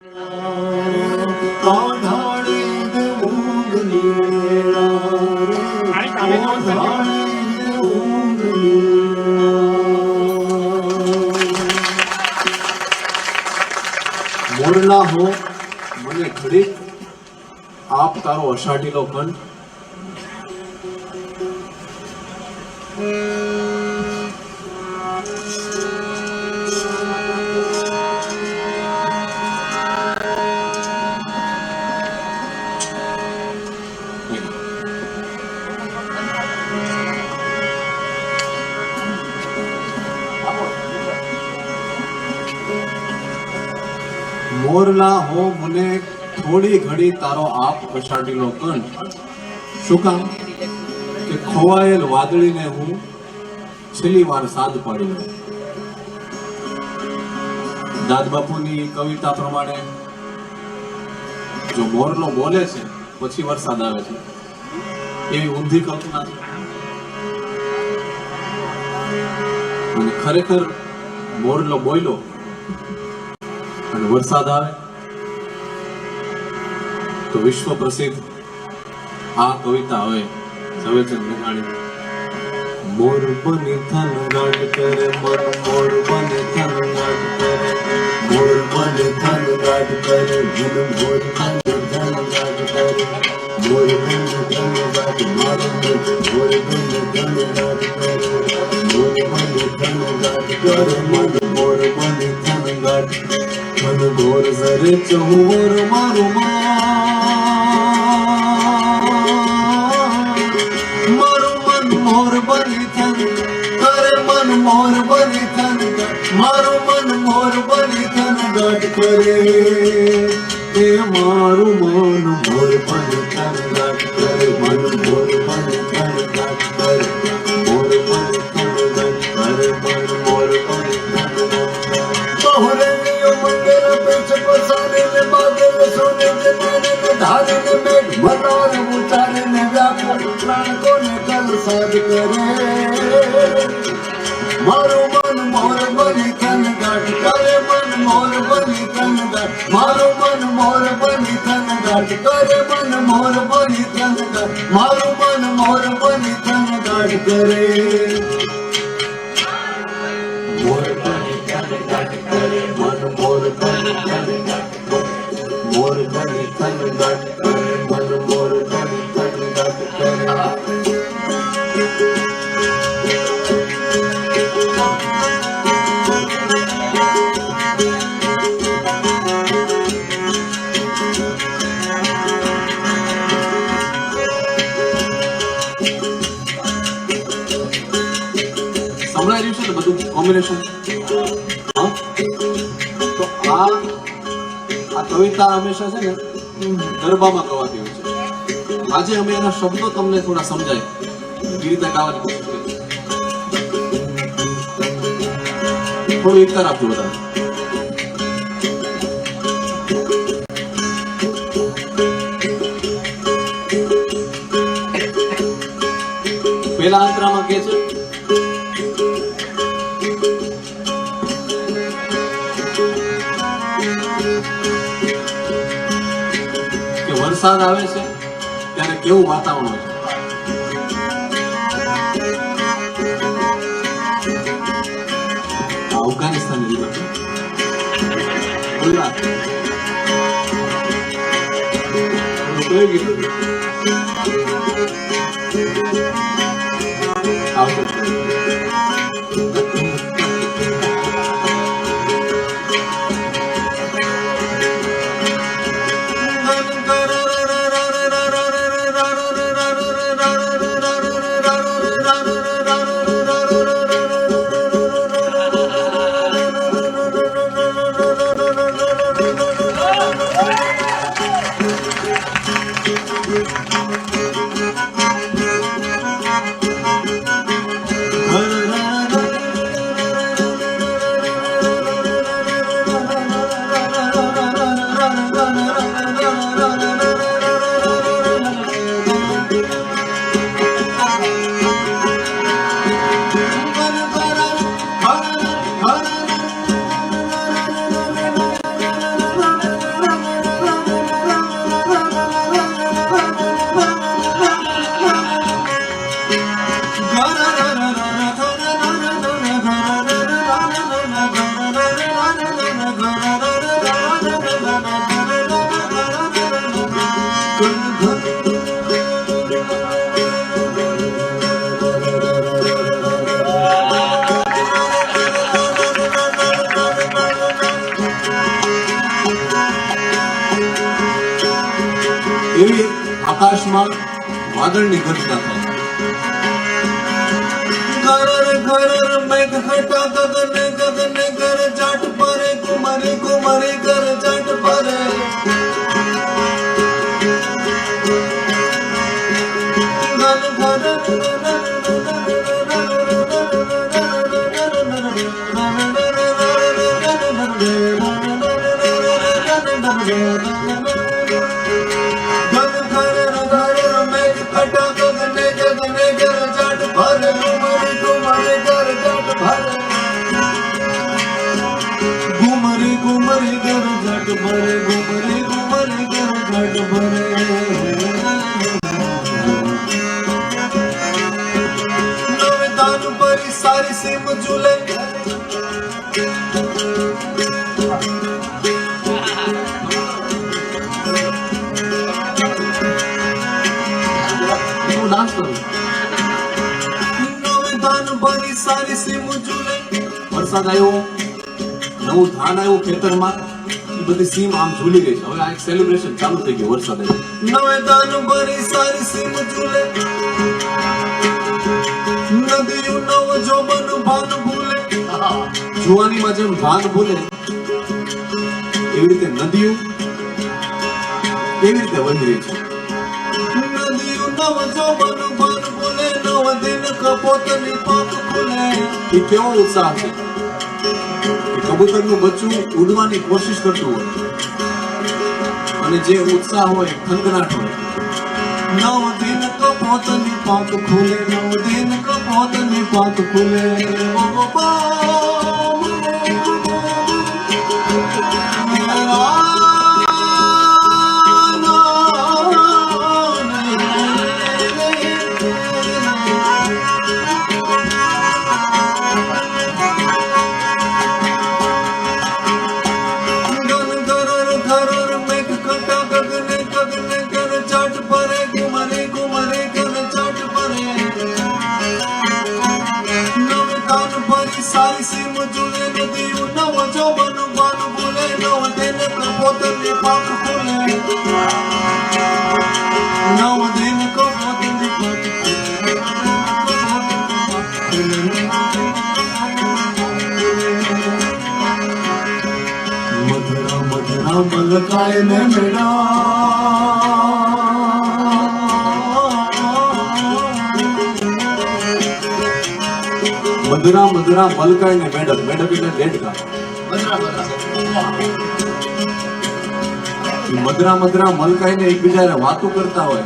મોરલા હો મને ઘડીક આપ તારો અષાઢીલો કંઠ મોરલા હો મને થોડી ઘડી તારો આપ અષાઢીલો કંઠ શું કામ કે ખોવાયેલ વાદળીને હું છેલ્લી વાર સાદ પાડી લઉં. દાદ બાપુની કવિતા પ્રમાણે જો મોરલો બોલે છે પછી વરસાદ આવે છે એવી ઊંધી કલ્પના છે અને ખરેખર મોરલો બોલ્યો અને વરસાદ આવે તો વિશ્વ પ્રસિદ્ધ આ કવિતા હવે ઝવેરચંદ મેઘાણી મોર બની થન ગાડ કરે મન મોર બની થન ગાડ કરે મોર બની થન ગાડ કરે મન મોર બની થન ગાડ કરે મોર બની થન ગાડ મારો મોર બની થન ગાડ કરે મોર બની થન ગાડ કરે મન મોર બની થન ગાડ મન ગોર ઝરે ચોર મારું મારું મન મોર બની થન કરે મન મોર બની થન મારું મન મોર બની થન ગાટ કરે એ મારું મન મોર બની થન ગાટ કરે મન મોર બની થન ગાટ કરે મોર બની થન ગાટ કરે મન મોર બની થન બહુરે सोने के मेरे धारे ने मेघ मनार उतारे ने व्याकुल प्राण को ने कल साध करे मारो मन मोर बनी थन गाट करे मन मोर बनी थन गाट मारो मन मोर बनी थन गाट करे मन मोर बनी थन गाट मारो मन मोर बनी थन गाट करे मोर बनी थन गाट करे मन मोर बनी थन गाट मोर बनी थन गाट करे मन मोर बनी थन गाट करे સંભળાઈ રહ્યું છે ને બધું કોમ્બિનેશન હા તો આ કવિતા હંમેશા છે ને ગરબામાં ગવાતી હોય છે. આજે અમે એના શબ્દો તમને થોડા સમજાય એ રીતે ગાવાની કોશિશ કરી. થોડું એકતા રાખજો બધા. પેલા અંતરામાં કે છે વરસાદ આવે છે ત્યારે કેવું વાતાવરણ હોય છે. અફઘાનિસ્તાનની રીત એવી આકાશમાં વાદળની ગર્જના થાય. ગરર ગરર મેઘ ઘટા ગગને ગગને ગર જાટ પરે કુમરે કુમરે ગર જાટ પરે. सारी सिम झूले डांस करो. धान भरी सारी सिम झूले. वरसाद आयो, नવું ધાન આવ્યું ખેતરમાં, એ બધી સીમ આમ ઝૂલી ગઈ. હવે આ એક સેલિબ્રેશન ચાલુ થઈ ગયું. વરસાદ આવ્યો, નવે ધાન ભરી સારી સીમ ઝૂલે. નદીયું નવ જોબન ભાન ભૂલે. જુવાનીમાં જેમ ભાન ભૂલે એવી રીતે નદીયું એવી રીતે વહી રહી છે. નદીયું નવ જોબન ભાન ભૂલે. નવ દિન કપોતની પાંખ ખુલે. એ કેવો ઉત્સાહ છે. કબૂતરનું બચ્ચું ઉડવાની કોશિશ કરતું હોય અને જે ઉત્સાહ હોય ખંગનાટ હોય. નવ દિન કપોતની પાંખ ખુલે. નવ દિન કપોતની પાંખ ખુલે. सारी सिम झूले. नदियों नव जोबन भान भूले. नव दिन कपोतनी पंख खुले. नव दिन कपोतनी पंख खुले. मधुरा मधुरा मलकाए ने मेरा. मधुरा मधुरा मलकाई ने मेढक. मेढक એટલે દેડકા. मधुरा मधुरा मलकाई ने એકબીજાને વાતો કરતા હોય.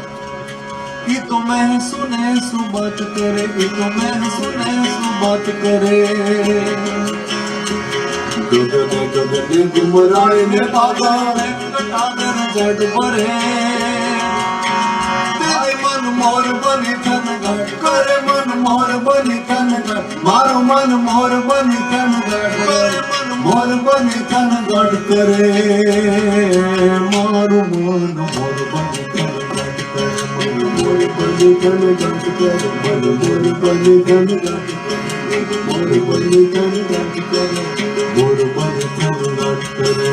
ઈ તો મેં સુને સુ બાત કરે. ઈ તો મેં સુને સુ બાત કરે. ગગને ગગને ગુમરાય ને બાબા વેંકટાગર જડ ભરે. તેરે મન મોર બની થન ઘટ કરે. મન મોર બની થન ઘટ. मारो मन मोर बनी तन गढ़ करे. मोर बनी तन गढ़ करे. मारो मन मोर बनी तन गढ़ करे. मोर बनी तन गढ़ करे. मोर बनी तन गढ़ करे. मोर बनी तन गढ़ करे. मोर बनी तन गढ़ करे. मोर बनी तन गढ़ करे.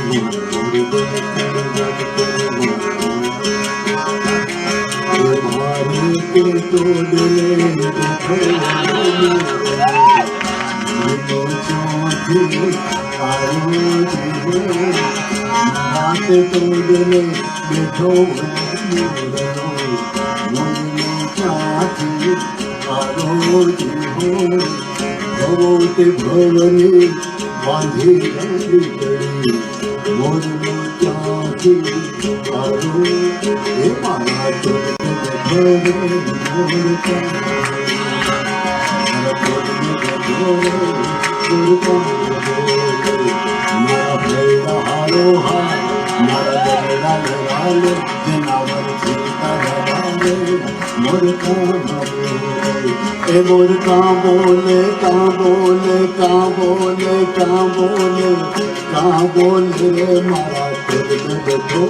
भारी के तोड़ले हाथ तोड़ले बैठो भगवते भवनी बांधी गाड़ी करी. मोर चाची आरो हे माया तोड़ले मोर का. मारा बेड़ा हारो हा. मारा बेड़ा लगाले. जनावर सीता लगाले. मोर का ए मोर का बोले का बोले का बोले का बोले का बोले. मारा तोड़ले बैठो.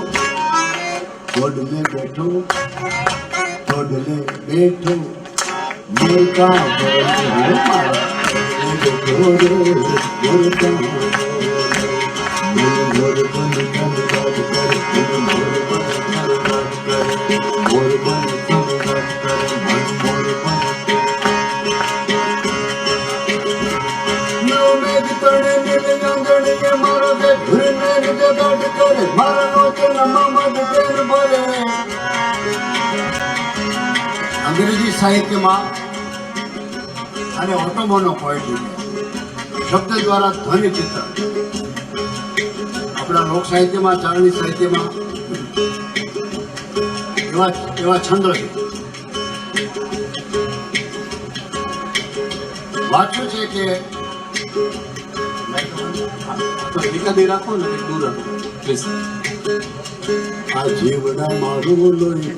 तोड़ले बैठो. तोड़ले बैठो. मोर का बोले. मारा मोर અંગ્રેજી સાહિત્યમાં અને ઓટોમોનો પોએટ્રી શબ્દ દ્વારા ધ્વનિ ચિત્ર, આપણા લોક સાહિત્યમાં, ચારણી સાહિત્યમાં એવા છંદો છે. વાંચ્યું છે કે એકાદી રાખો ને દૂર રાખો પ્લીઝ. આ જીવડા મારું લોહી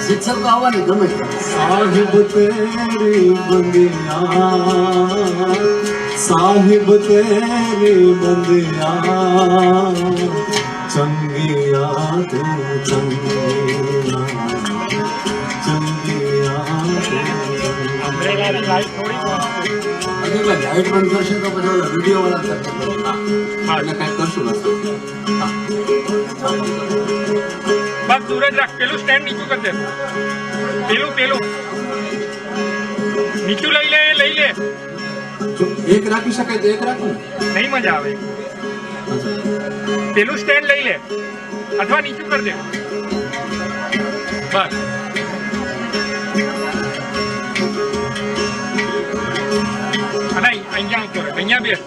શિક્ષક તો આવવાની ગમે છે. साहिब तेरी बंदिया, साहिब तेरी बंदिया, चंगिया तू चंगिया, चंगिया હજી ભાઈ લાઈટ બંધ કરશે તો પછી ઓલા વિડીયો વાળા એટલે કઈ કરશું નથી. બસ દૂર જ રાખ. પેલું સ્ટેન્ડ નીચું કરી દે. પેલું નીચું લઈ લે. જો એક રાખી શકાય તો એક રાખો ને. નહીં મજા આવે. પેલું સ્ટેન્ડ લઈ લે અથવા નીચું કરી દે. બસ અને અહીંયા આવતો રહે. અહીંયા બેસ.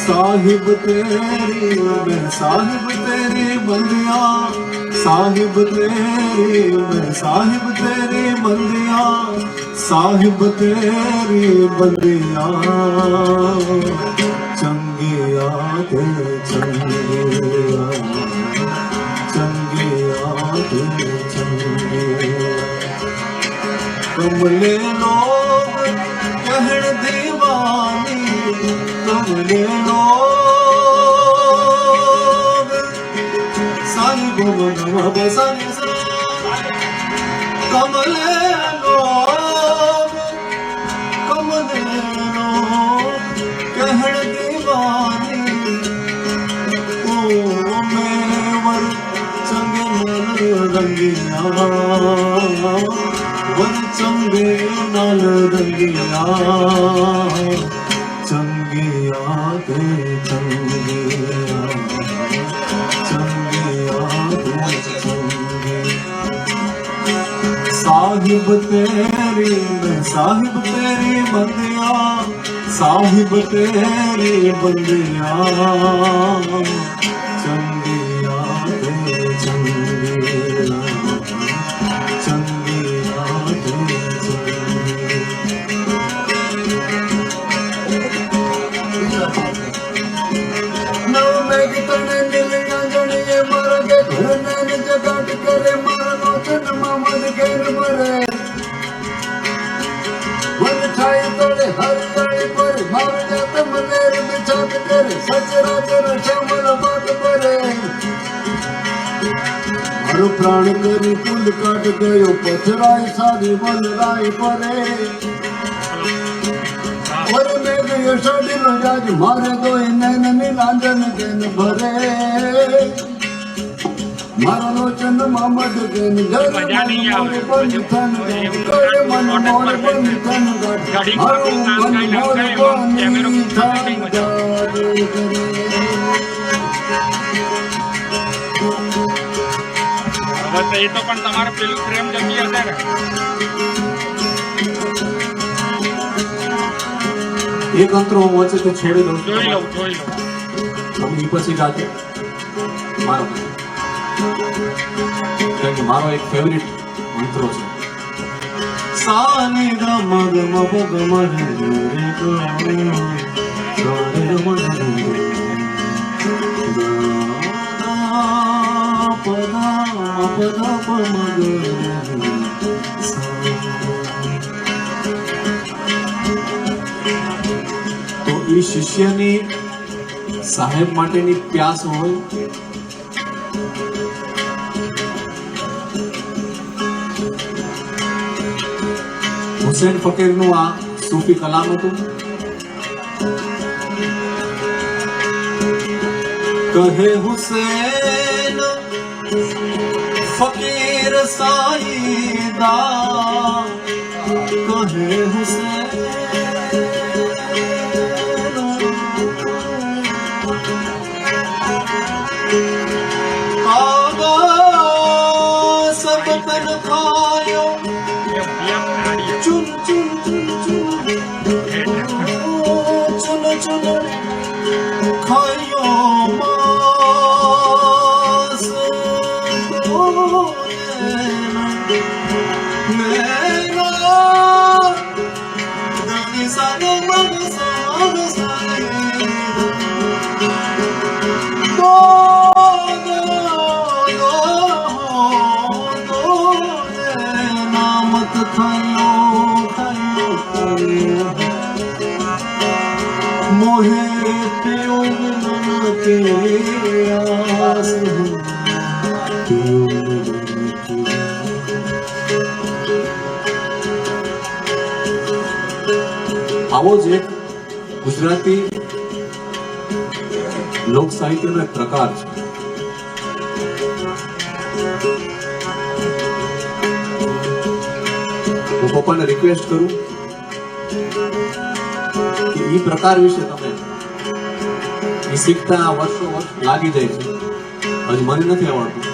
साहिब तेरी मैं साहिब तेरी बंदिया, साहिब तेरी मैं साहिब तेरी बंदिया, साहिब तेरी बंदिया, चंगिया ते चंगिया, चंगिया ते चंगिया. कमले लोग कहण दीवानी, कमले लोग सानी गोमनवा बसानी सा. कमले लोग कहण दीवानी, ओ मेवर चंगे नाल रंगिया, वर चंगे नाल रंगिया, चंगिया ते चंगिया, चंगिया ते चंगिया. साहिब तेरी मैं साहिब तेरी बंदिया, साहिब तेरी बंदिया, चंगिया ते चंगिया, चंगिया ते નવ મેઘ તને દિલના જણીએ મારા કે ઘરને જગાટ કરે મારા લોચન મામદ ઘેર મરે. વન છાય તળે હરિયાળી પર ભાવ જાત મલેર બિછાત કરે સચરાચર શ્યામળ બાત કરે. મારો પ્રાણ કરી કુલ કાટ ગયો પથરાય સારી વનરાય પરે. और मेघ यशोदी नो जाज मारे दो नैन नीलांजन केन भरे. मारा लोचन मामद केन घर मन मोर बंधन करे मन मोर बंधन मारो मन मोर बंधन હવે એ તો પણ તમારે પેલું પ્રેમ જમી હશે ને. એક અંતરો હું વચ્ચે તો છેડી દઉં છું. જોઈ લઉં. તમે એ પછી ગાજો મારો પછી. કારણ કે મારો એક ફેવરિટ મંત્રો છે. સાની ગ મગ મગ ગ મ રે ગ રે મ પદા પદા પ મગ. તો એ શિષ્યની સાહેબ માટેની પ્યાસ હોય. હુસેન ફકીરનું આ સૂફી કલામ હતું. कहे हुसैन फकीर साईदा, कहे हुसैन आगा सब तन खायो चुन चुन चुन चुन चुन चुन खायो मास मेरा दर्द सानो मन सानो साईदा, नामत खायो खायो खायो मोहे पियो मन के आस हो, पियो मन के। આવો જ એક ગુજરાતી લોક સાહિત્યનો એક પ્રકાર છે. હું પપ્પાને રિક્વેસ્ટ કરું કે એ પ્રકાર વિશે તમે એ શીખતા વર્ષો વર્ષ લાગી જાય છે, હજી મને નથી આવડતું.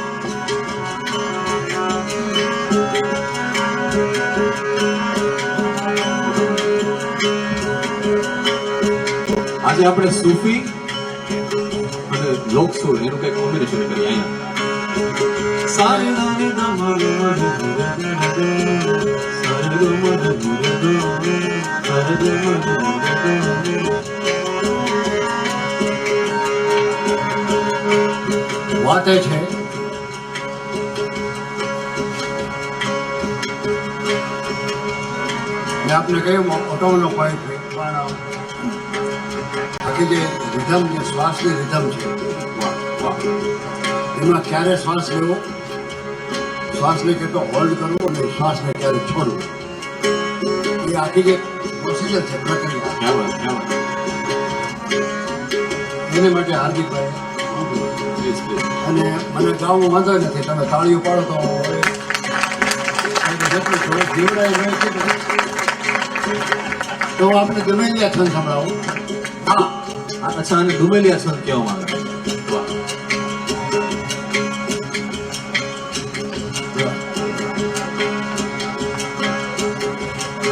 આજે આપણે સૂફી અને લોકસુર એનું કઈ કોમ્બિનેશન કરીએ અહીંયા. સારી નાની દમર વાત એ છે મેં આપને કહ્યું ઓટોનો પોઈન્ટ છે, પણ આખી જે રિધમ, જે શ્વાસની રિધમ છે એમાં ક્યારે શ્વાસ લેવો, શ્વાસને કેટલો હોલ્ડ કરવો અને શ્વાસને ક્યારે છોડવો, એ આખી જે પ્રોસિજર છે, પ્રક્રિયા, એને માટે હાર્દિકભાઈ અને મને ગાવું વાંધો નથી, તમે તાળીઓ પાડો તો જેટલું થોડુંક જીવડાઈ રહે છે તો આપણે ડુમેલિયા છંદ સંભળાવું. હા, અચ્છા, અને ડુમેલિયા છંદ કહેવામાં આવે.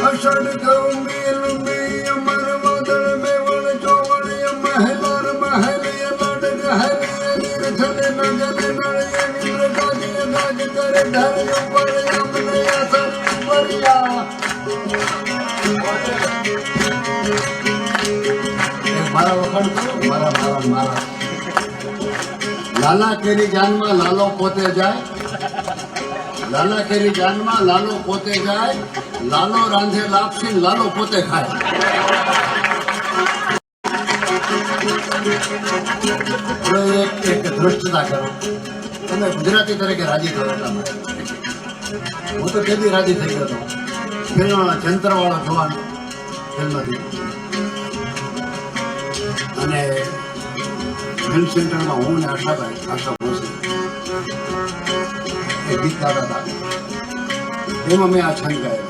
અષાઢ ગૌમી લુંબી અમર વાદળ મેવણ ચોવડ મહેલાર મહેલ લાડ ગહેલ નીરછને નજને નળિયે નિદ્ર ગાજી ગાજ કરે ધર ઉપર અમને અસર પરિયા. મારા વખાણ કરો, મારા મારા મારા લાલા કેરી જાનમાં લાલો પોતે જાય, લાલા કેરી જાનમાં લાલો પોતે જાય, લાલો રાંધે લાપસી લાલો પોતે ખાય. એક ધૃષ્ટતા કરો, તમે ગુજરાતી તરીકે રાજી કરો એટલા માટે. હું તો તેથી રાજી થઈ ગયો હતો ફિલ્મ જંત્રવાળો જોવાનો ફિલ્મથી, અને ફિલ્મ સેન્ટરમાં હું ને આશા ભોસલે એ ગીત ગાતા હતા, એમાં મેં આ છંદ ગાયો.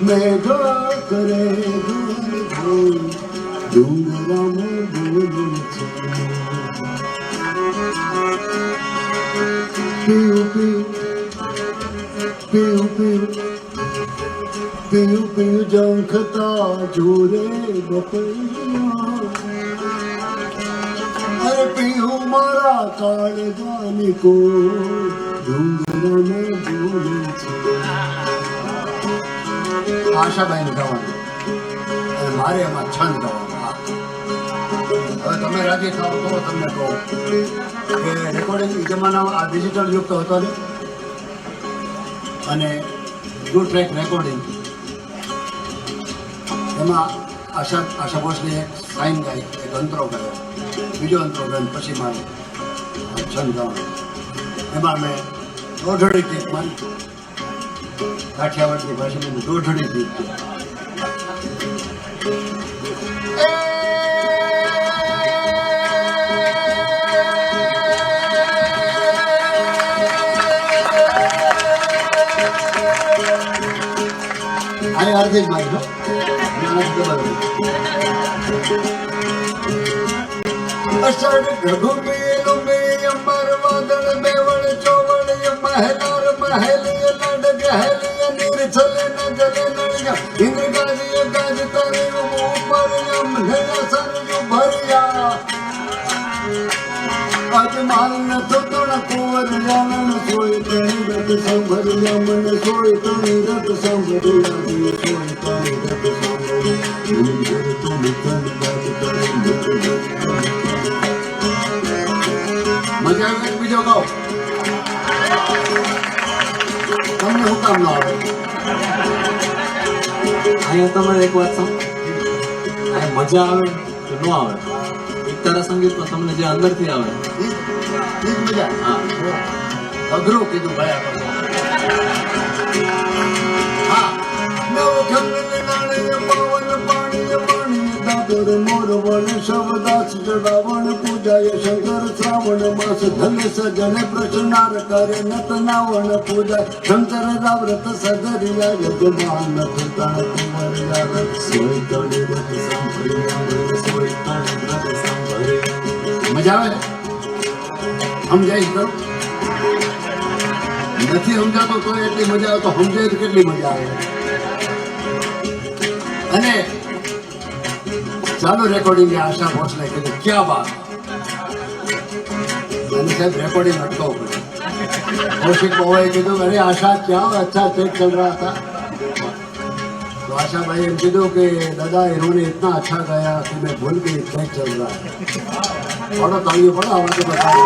મેઘા કરે ડુંગરામાં બોલું છે પીયું પીયું પીયું પીયું પીયું પીયું ઝંખતા જોરે બપૈયા. અરે પીયું મારા કાળજાની કો ડુંગરામાં બોલું છે. આશાબાઈને ગાવાનું અને મારે એમાં છંદ ગાવાનું. હવે તમે રાજી થાવ તો તમને કહું કે રેકોર્ડિંગ જમાનામાં આ ડિજિટલ યુગ તો હતો ને, અને ટુ ટ્રેક રેકોર્ડિંગ એમાં આશા ભોસલે એક સાઇન ગાઈ, એક અંતરો ગાયો, બીજો અંતરો ગાયો, પછી મારે છંદ ગાવાનો એમાં મેં દોઢડી ગીત મારી કાઠિયાવાડની ભાષામાં દોઢડી ગીત આને અર્ધે જ મારી હો અષાઢ રઘુબીર મે અમર વાદળ બેવળ ચોવળ મહેલાર મહેલ લડ ગહેલ નીર છલે ન જલે નળિયા ઇન્દ્ર ગાજી ગાજ તરે ઉપર અમને સરજુ ભરિયા આજ માલ ન થતણ કુંવર જાનન સોય તણી રત સંભરિયા મન સોય તણી રત સંભરિયા સોય તણી રત સંભરિયા તુમ તન ગાજ તરે મજા આવે બીજો ગાઓ તમને હું કામ ના આવે અહીંયા તમારે એક વાત અહીંયા મજા આવે કે ન આવે એક તારા સંગીતમાં તમને જે અંદરથી આવે ઈ મજા હા અઘરું કીધું ભાઈ હા નવ ખંડ નાણ્ય પવન પાણી પાણી દાદર મોર વન શબ્દાસ જડાવણ પૂજાય શંકર શ્રાવણ માસ ધન સજન પ્રશ્નાર કરે નત નાવણ પૂજાય શંકર રાવ્રત સગરિયા યજમાન નથતા કુંવરિયા સોય તણી રત સંભરિયા સોય તણી રત સંભરિયા મજા આવે સમજાય કરો નથી સમજાતો તો એટલી મજા આવે તો સમજાય તો કેટલી મજા આવે અને ચાલુ રેકોર્ડિંગ આશા ભોસલે કીધું ક્યાં બાત मैंने साहब रिकॉर्डिंग अटकाओ कौशिक बाबा कीधु अरे आशा क्या अच्छा टेक चल रहा था तो आशा भाई एम कीधु कि दादा इन्होंने इतना अच्छा गाया कि मैं भूल गई टेक चल रहा है पढ़ो तालियों पढ़ो आवाज़ बताओ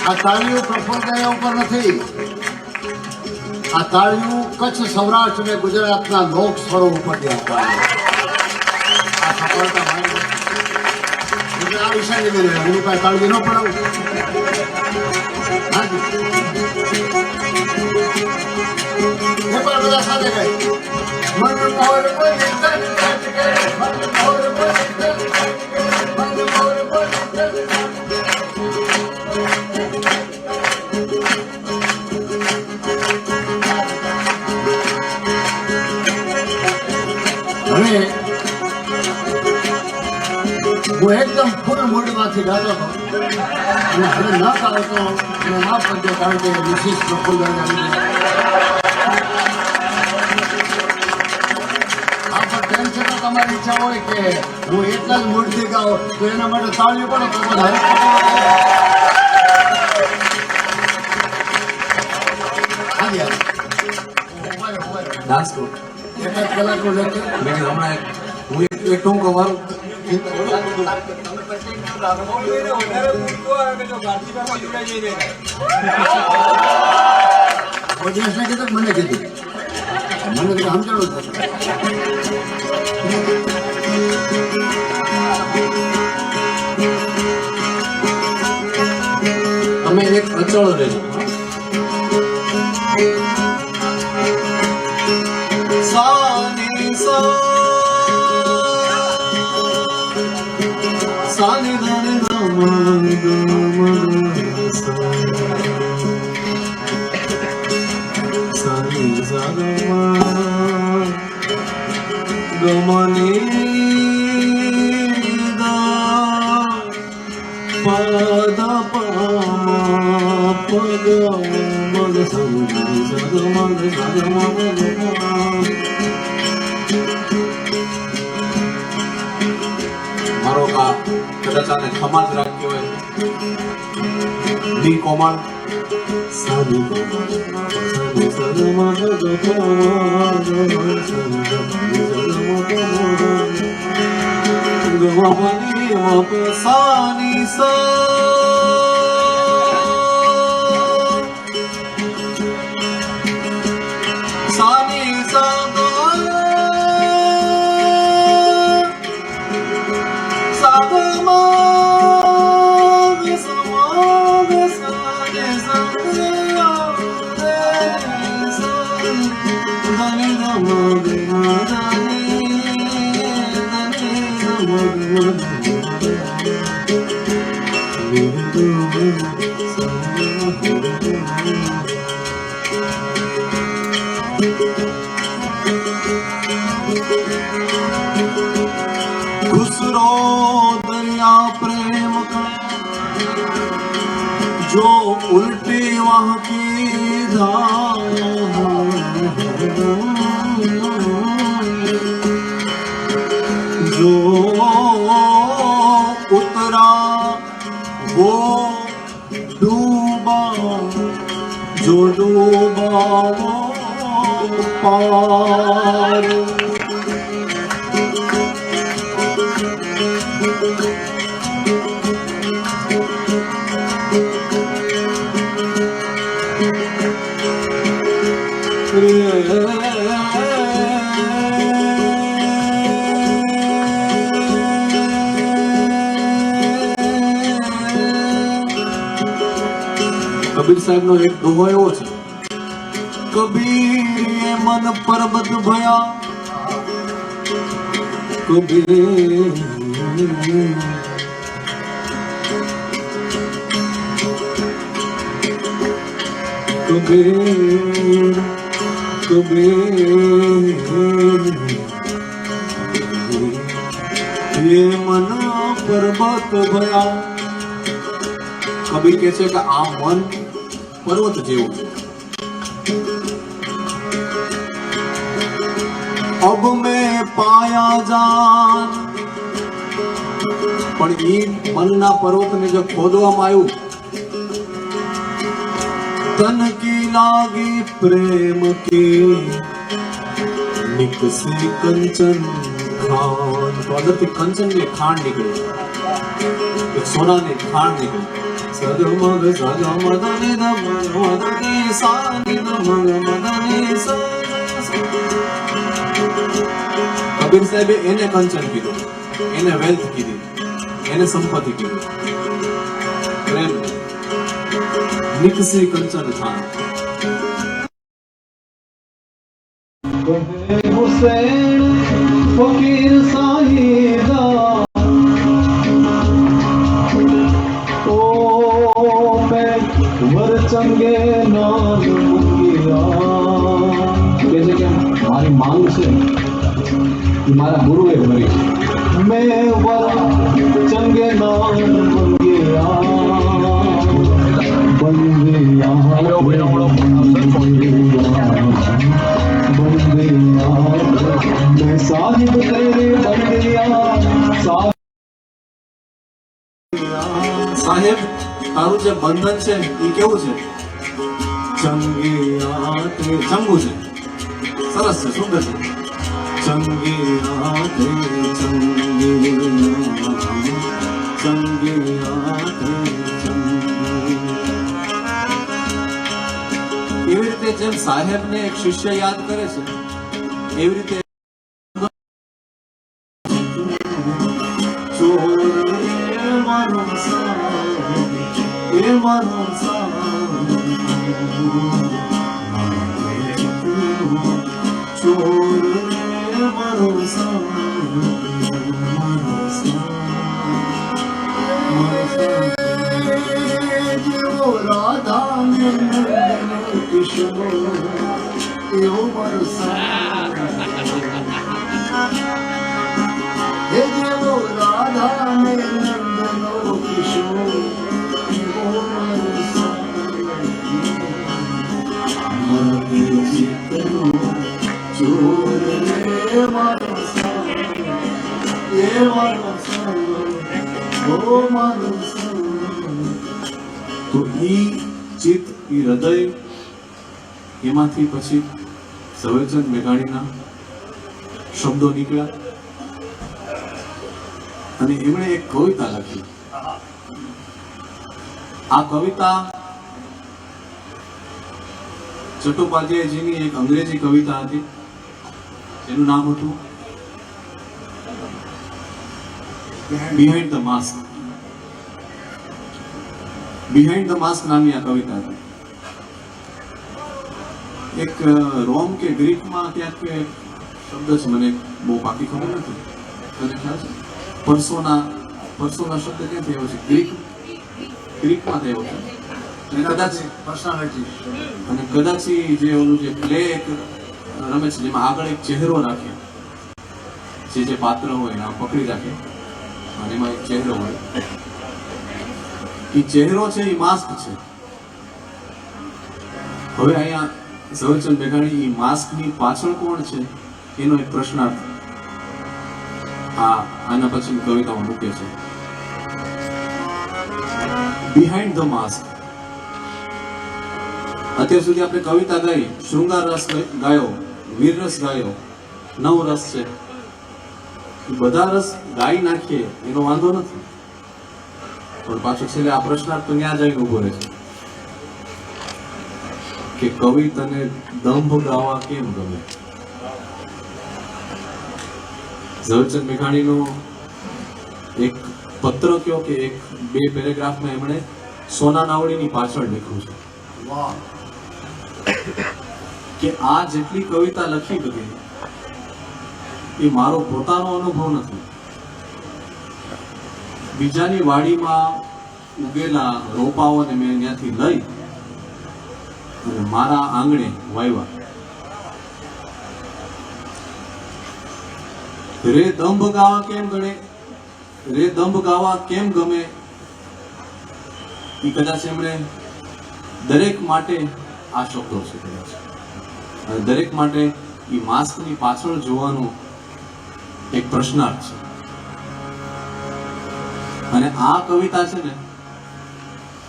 आ तालियों प्रफुल्ल गया ऊपर नहीं आ तालियों कच्छ सौराष्ट्र में गुजरात ना लोक स्वरों ऊपर दिया आ सफलता આ વિષય મેં એની પાસે કાળજી ન પડાવું હાજી એ પણ બધા સાથે ગઈ મન મોર બોલી તન કાટ કરે મન મોર બોલી તન કાટ કરે મન મોર બોલી તન હવે હું એકદમ ફૂલ મૂડમાંથી ગાતો હતો અને હવે ન ગાતો તો મને માફ કરજો કારણ કે વિશેષ પ્રફુલ્લ આ પણ તેમ છતાં તમારી ઈચ્છા હોય કે હું એટલા જ મૂડથી ગાઉં તો એના માટે તાળીઓ પડો તો બધા હાજી ડાન્સ કરો એક જ કલાકનું લેક્ચર મેં કીધું હમણાં હું એક ટૂંકો મારું ઓડિયન્સને કીધું મને કીધું સમજાણું તમે એક અચળ રહેજો સાની સાની ધન ગમન સાની સગમન ગમની પદ પદ મગ સગમન મારો કા કદાચ આને ખમાજ રાખ્યો હોય ડી કોમળ સાની સાની સગમન ગમની સાની સાની સાગમા दूसरो दरिया प्रेम का जो उल्टी वहां की धार, जो उतरा वो डूबा, जो डूबा वो पार। કબીર સાહેબ નો એક દોહો એવો છે, કબીર એ મન પરબત ભયા, કબીર કબીર કબીર ये मन पर्वत भया। कबीर કહે છે કે આ મન પર્વત જેવું છે। अब मैं पाया जान, પણ એ મનના પર્વતને જો ખોદવામાં આવ્યું, तन की लागी प्रेम की निकसी कंचन खान। तो अंदर થી કંચન ની ખાણ નીકળી, એક સોનાની ખાણ નીકળી। સદમગ સદમદનિ દમદનિ સાનિ દમદનિ સ। કબીર સાહેબે એને કંચન કીધું, એને વેલ્થ કીધી, એને સંપત્તિ કીધી, પ્રેમ निकसी कंचन खान। हुसैन फकीर साहिदा ओ मैं वर चंगे नाम मुकिया। कैसे क्या हमारी मांग से तुम्हारा गुरु है भरी, मैं वर चंगे नाम मुकिया। साहिब तेरे बन गया साहेब, તારું જે બંધન છે એ કેવું છે? ચંગિયા તે ચંગુ છે, સરસ છે, સુંદર છે। ચંગિયા તે ચંગિયા, ચંગિયા તે એવી રીતે જેમ સાહેબ ને એક શિષ્ય યાદ કરે છે, એવી રીતે राधा में किशोर यो बरसा, हे देवो राधा में नंदनो किशोर यो बरसा। मरते चित्तनो चोर रे बरसा, ये बरसा ओ बरसा। तो ई ચિત્ત, ઈ હૃદય, એમાંથી પછી ઝવેરચંદ મેઘાણીના શબ્દો નીકળ્યા અને એમણે એક કવિતા લખી। આ કવિતા ચટ્ટોપાધ્યાયજીની એક અંગ્રેજી કવિતા હતી, જેનું નામ હતું behind the mask. Behind the mask નામની આ કવિતા હતી। એક રોમ કે ગ્રીકમાં ક્યાંક શબ્દ છે, મને બહુ પાકી ખબર નથી, તને ખ્યાલ છે? પરસોના શબ્દ ક્યાંથી આવ્યો છે? ગ્રીકમાં થયો છે. અને કદાચ પર્સનાલિટી ઈ જે ઓલું જે પ્લે એક રમે છે જેમાં આગળ એક ચહેરો રાખે, જે પાત્ર હોય એને આમ પકડી રાખે અને એમાં એક ચહેરો હોય. એ ચહેરો છે એ માસ્ક છે. હવે અહીંયા ઝવેરચંદ મેઘાણી એ માસ્કની પાછળ કોણ છે એનો એક પ્રશ્નાર્થ આના પછી કવિતામાં મૂકે છે. Behind the mask. અત્યાર સુધી આપણે કવિતા ગાઈ, શૃંગાર રસ ગાયો, વીર રસ ગાયો, નવ રસ છે. બધા રસ ગાઈ નાખીએ એનો વાંધો નથી, પણ પાછો છેલ્લે આ પ્રશ્નાર્થ તો ત્યાં જઈને ઉભો રહે છે કે કવિ તને દંભ ગાવા કેમ ગમે? ઝવેરચંદ મેઘાણીનો એક પત્ર કયો કે એક બે પેરેગ્રાફમાં એમણે સોના નાવડીની પાછળ લખ્યું છે વાહ કે આ જેટલી કવિતા લખી બધી એ મારો પોતાનો અનુભવ નથી. બીજાની વાડીમાં ઉગેલા રોપાઓને મેં ત્યાંથી લઈ અને મારા આંગણે વાવ્યા. રે દંભ ગાવા કેમ ગણે, રે દંભ ગાવા કેમ ગમે, એ કદાચ એમણે દરેક માટે આ શબ્દો છે કદાચ. અને દરેક માટે એ માસ્કની પાછળ જોવાનો એક પ્રશ્નાર્થ છે. અને આ કવિતા છે ને,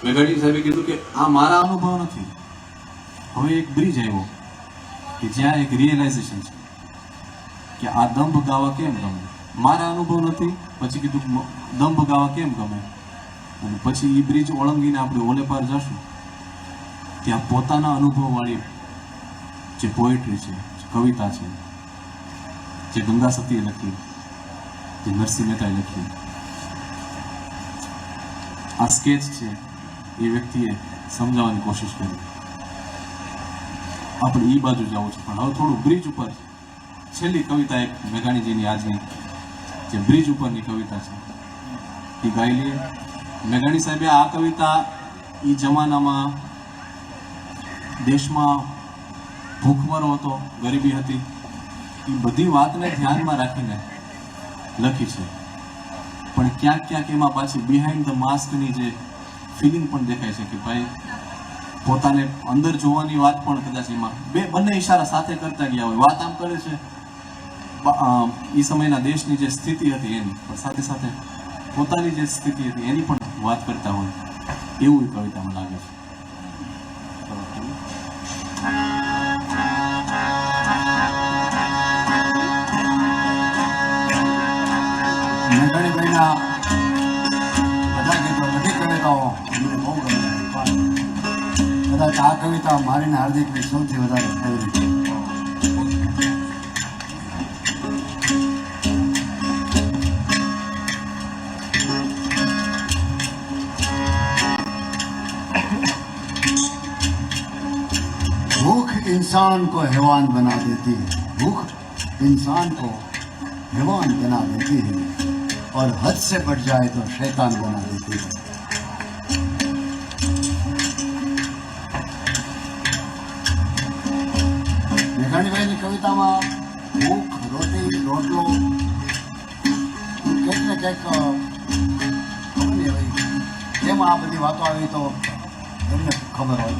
મેઘાણી સાહેબે કીધું કે આ મારા અનુભવ નથી. હવે એક બ્રિજ આવ્યો કે જ્યાં એક રિયલાઇઝેશન છે કે આ દંભ ગાવા કેમ ગમે, મારા અનુભવ નથી. પછી કીધું દંભ ગાવા કેમ ગમે, અને પછી એ બ્રિજ ઓળંગીને આપણે ઓલે પાર જશું ત્યાં પોતાના અનુભવ વાળી જે પોએટ્રી છે, કવિતા છે, જે ગંગા સતીએ લખી, જે નરસિંહ મહેતાએ લખી, આ સ્કેચ છે, એ વ્યક્તિએ સમજાવવાની કોશિશ કરી. આપણે એ બાજુ જવું છે, પણ હવે થોડું બ્રિજ ઉપર છેલ્લી કવિતા એક મેઘાણીજીની આજની જે બ્રિજ ઉપરની કવિતા છે એ ગાઈ લઈએ. મેઘાણી સાહેબે આ કવિતા એ જમાનામાં દેશમાં ભૂખમરો હતો, ગરીબી હતી, એ બધી વાતને ધ્યાનમાં રાખીને લખી છે. પણ ક્યાંક ક્યાંક એમાં પાછી બિહાઇન્ડ ધ માસ્કની જે ફિલિંગ પણ દેખાય છે કે ભાઈ પોતાને અંદર જોવાની વાત પણ કદાચ એમાં બંને ઈશારા સાથે કરતા ગયા હોય. વાત આમ કરે છે એ સમયના દેશની જે સ્થિતિ હતી એની, પણ સાથે સાથે પોતાની જે સ્થિતિ હતી એની પણ વાત કરતા હોય એવું કવિતામાં લાગે છે. મેઘાણીભાઈના બધા ગીતો, બધી કવિતાઓ મને બહુ ગમે. કદાચ આ કવિતા મારીને હાર્દિકની સૌથી વધારે ફેવરિટ. भूख इंसान को हैवान बना देती है, भूख इंसान को हैवान बना देती है और हद से बढ़ जाए तो शैतान बना देती है. મેઘાણીભાઈની કવિતામાં ભૂખ, રોટી, રોટલો ક્યાંક ને ક્યાંક ખબર નહીં હોય કેમ આ બધી વાતો આવી તો એમને ખબર હોય.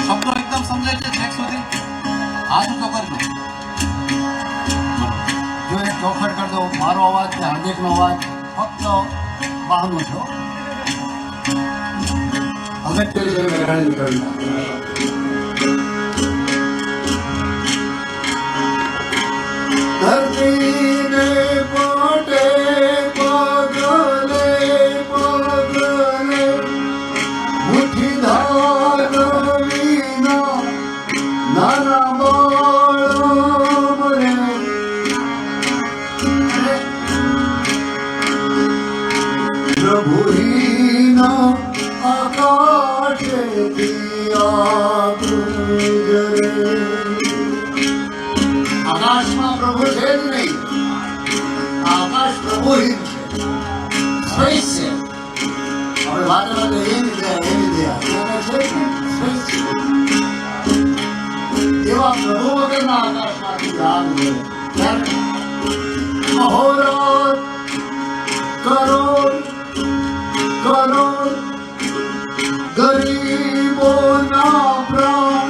શબ્દો એકદમ સમજાય છે ઠેક સુધી? હાથ તો કરી દો. જો એ ચોખટ કરી દો, મારો અવાજ કે હાર્દિકનો અવાજ ફક્ત બહારનો છો. અગત્ય છે મેઘાણી કવિતા. ધરતીને પોટે પગલે પગલે મુઠ્ઠીધાર વિના નાના બાળ મને પ્રભુહીના આકાશેથી ગુજરે. આકાશમાં પ્રભુ છે જ નહીં, આકાશ પ્રભુહીન છે, સ્પેસ છે. હવે વાતે વાતે એની દયા છે એવા પ્રભુ વગરના આકાશમાંથી યાદ મળે. અહોરાત કરોડ કરોડ ગરીબોના પ્રાણ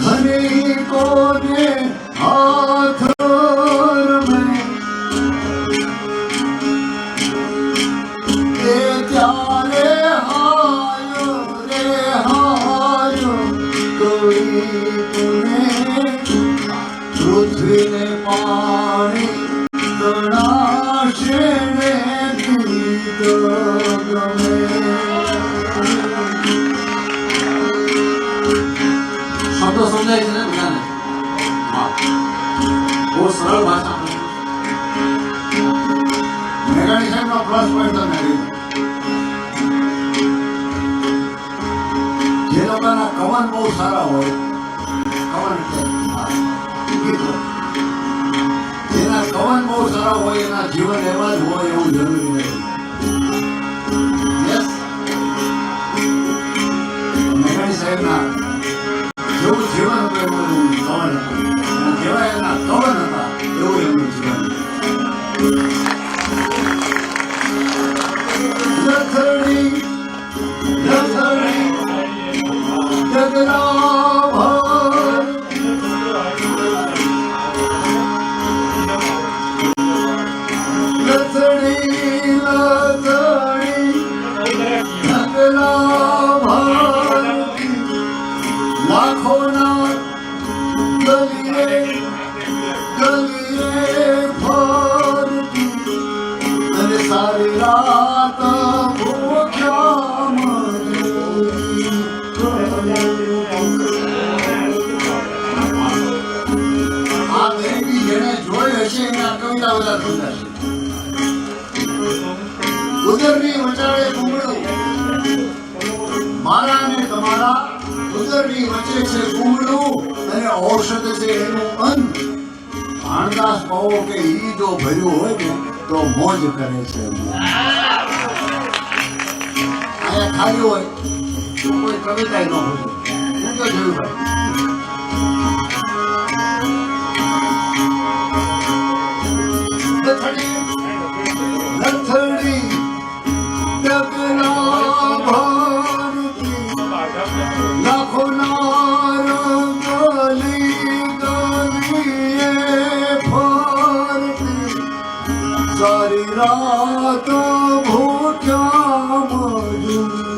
ધનિકોને હાથ રમે. એ ત્યારે હાયો રે હાયો કોઈ તુને પૃથ્વીને પાણી તણાશે ને ગીત ગમે. શબ્દો સમજાય છે ને બધાને? વાહ, બહુ સરળ ભાષા. મેઘાણી સાહેબનો પ્લસ પોઈન્ટ તમે લીધો. જે લોકોના કવન બહુ સારા હોય, કવન એટલે ગીતો, જેના કવન બહુ સારા હોય એના જીવન એવા જ હોય એવું જરૂરી નથી. યસ, મેઘાણી સાહેબના જેવું જીવન હતું એવું એનું કવન હતું, અને જેવા એના કવન હતા એવું એમનું જીવન. લથડી લથડી જગના ભર લથડી લથડી જગના ભર લાખોના ગલીએ ગલીએ ફરતી અને સારી રાત ભૂખ્યા મરી. આ ગરીબી જેને જોઈ હશે એને આ કવિતા બધા સમજાશે. ગુજરની વચાળે કુમળું, મારા અને તમારા ગુજરની વચ્ચે છે કુમળું અને ઔષધ છે એનું અંત. ભાણદાસ કહો કે ઈ જો ભર્યું હોય ને તો મોજ કરે છે. અહીંયા ખાલી હોય તો કોઈ કવિતા ન હોય. હું તો જોયું ભાઈ. લથડી લથડી ડગલા ભરતી લાખોના રંગલી ગલીએ ફરતી સારી રાત ભૂખ્યા મજૂરી કરતી.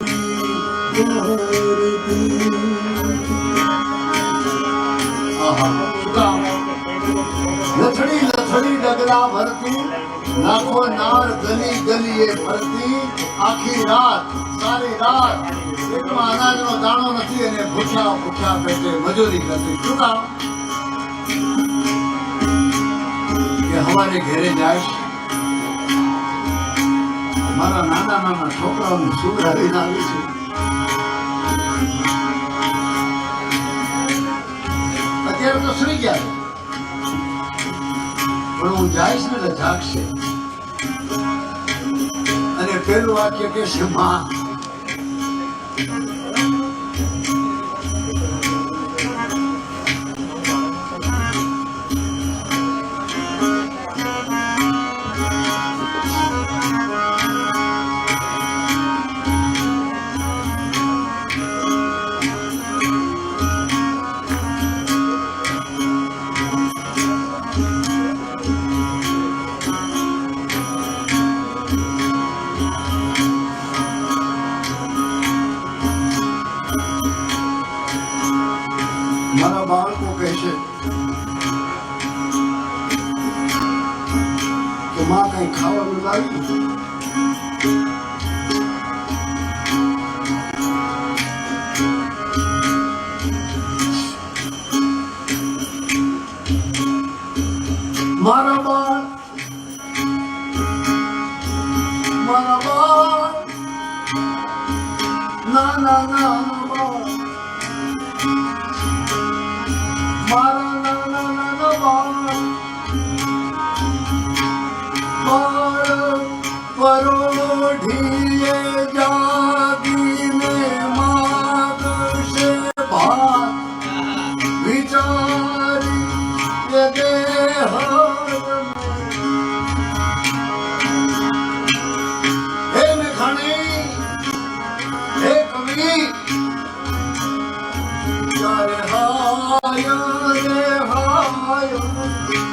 લથડી લથડી ડગલા ભરતી લાખો નાર ગલી ગલીએ ફરતી. આખી રાત સારી રાત પેટમાં અનાજનો દાણો નથી અને ભૂખ્યા ભૂખ્યા પેટે મજૂરી કરતી. શું કામ? કે હવારે ઘેરે જાય મારા નાના નાના છોકરાઓને સુવડાવીને આવી છે. અત્યારે તો સુઈ ગયા છે પણ હું જઈશ ને એટલે જાગશે. અને પેલું વાક્ય કે છે માં બાળકો કહેશે કે માં કઈ ખાવાનું લાવી. મારા બાળ નાના નાના બાળ, મારા નાના નાના બાળ, બાળ પરોઢીએ જાગીને માગશે ભાત, વિચારી એ દેહ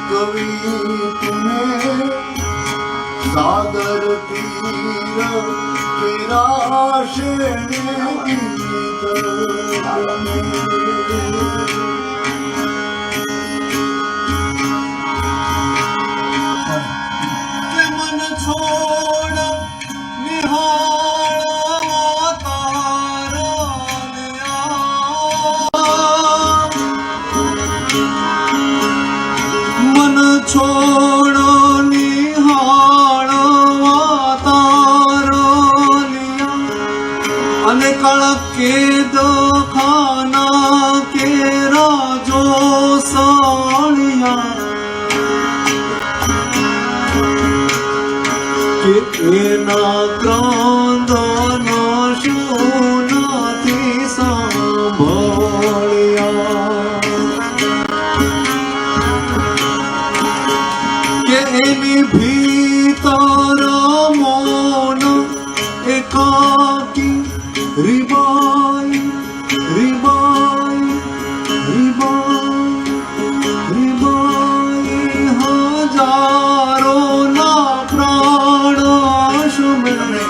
कवि तुम्हें सागर तीर विराश मन छोड़ छोड़ो निहाळवा तारो लिया अने कळक के दो खाना के राजो साणिया के एना क्रांदनो शूनाथी सांभळ्या एनी भीतर मौन एकाकी रिबाई रिबाई रिबाई रिबाई हजारों ना प्राण शुमरे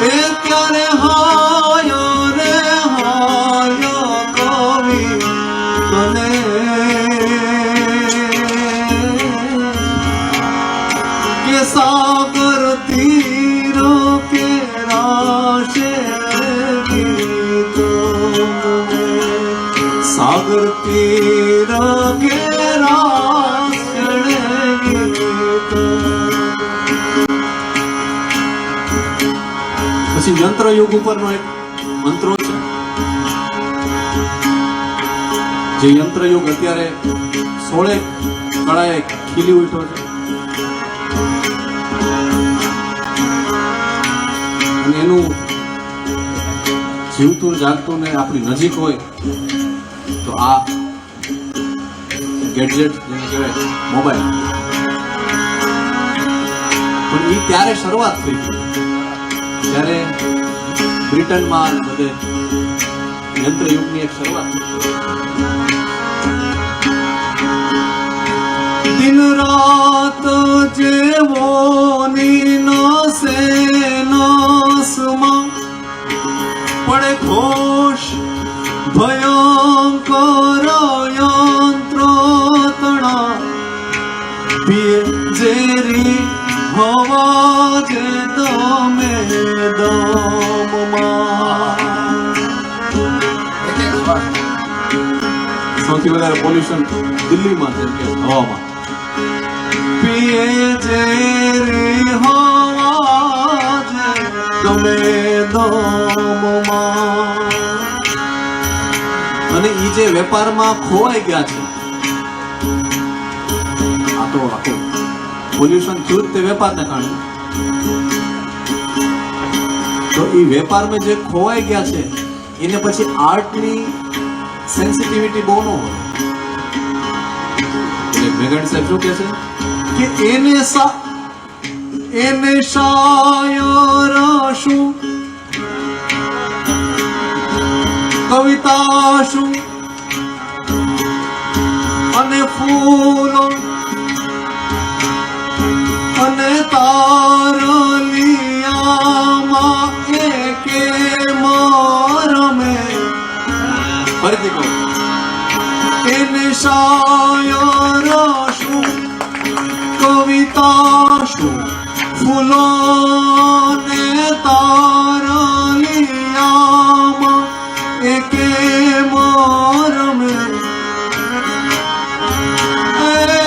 ए क्यारे हाया रे हाया कवि तने सागर तीरो के राशे गीतों में सागर तीरो के राशे गीतों. પછી યંત્ર યુગ ઉપરનો એક મંત્રો છે જે યંત્ર યુગ અત્યારે 16 કળાએ ખીલી ઉઠ્યો છે અને એનું જીવતું જાગતું ને આપણી નજીક હોય તો આ ગેડજેટ જેને કહેવાય મોબાઈલ, પણ એ ત્યારે શરૂઆત થઈ ત્યારે બ્રિટનમાં બધે યંત્ર યુગની એક શરૂઆત. દિન રાત જેવોની નસે નસમાં પડે ઘોષ ભયંકર યંત્ર તણા પીએ ઝેરી હવા જે દમે દમમાં. સૌથી વધારે પોલ્યુશન દિલ્હીમાં છે કે હવામાં. પીએ ઝેરી હવા જે દમે દમમાં. અને ઈ જે વેપારમાં ખોવાઈ ગયા છે આ તો પોલ્યુશન થયું તે વેપારને કારણે, તો ઈ વેપારમાં જે ખોવાઈ ગયા છે એને પછી આર્ટની સેન્સિટિવિટી બહુ ન હોય. એટલે મેઘાણી સાહેબ શું કહે છે કે એને શાયર શું કવિતા શું અને ફૂલો અને તારલિયામાં એકે માર ફરીથી કહું એને શાયરો શું કવિતા શું ફૂલો ને તારલિયામાં એકે મોરમે ત્યારે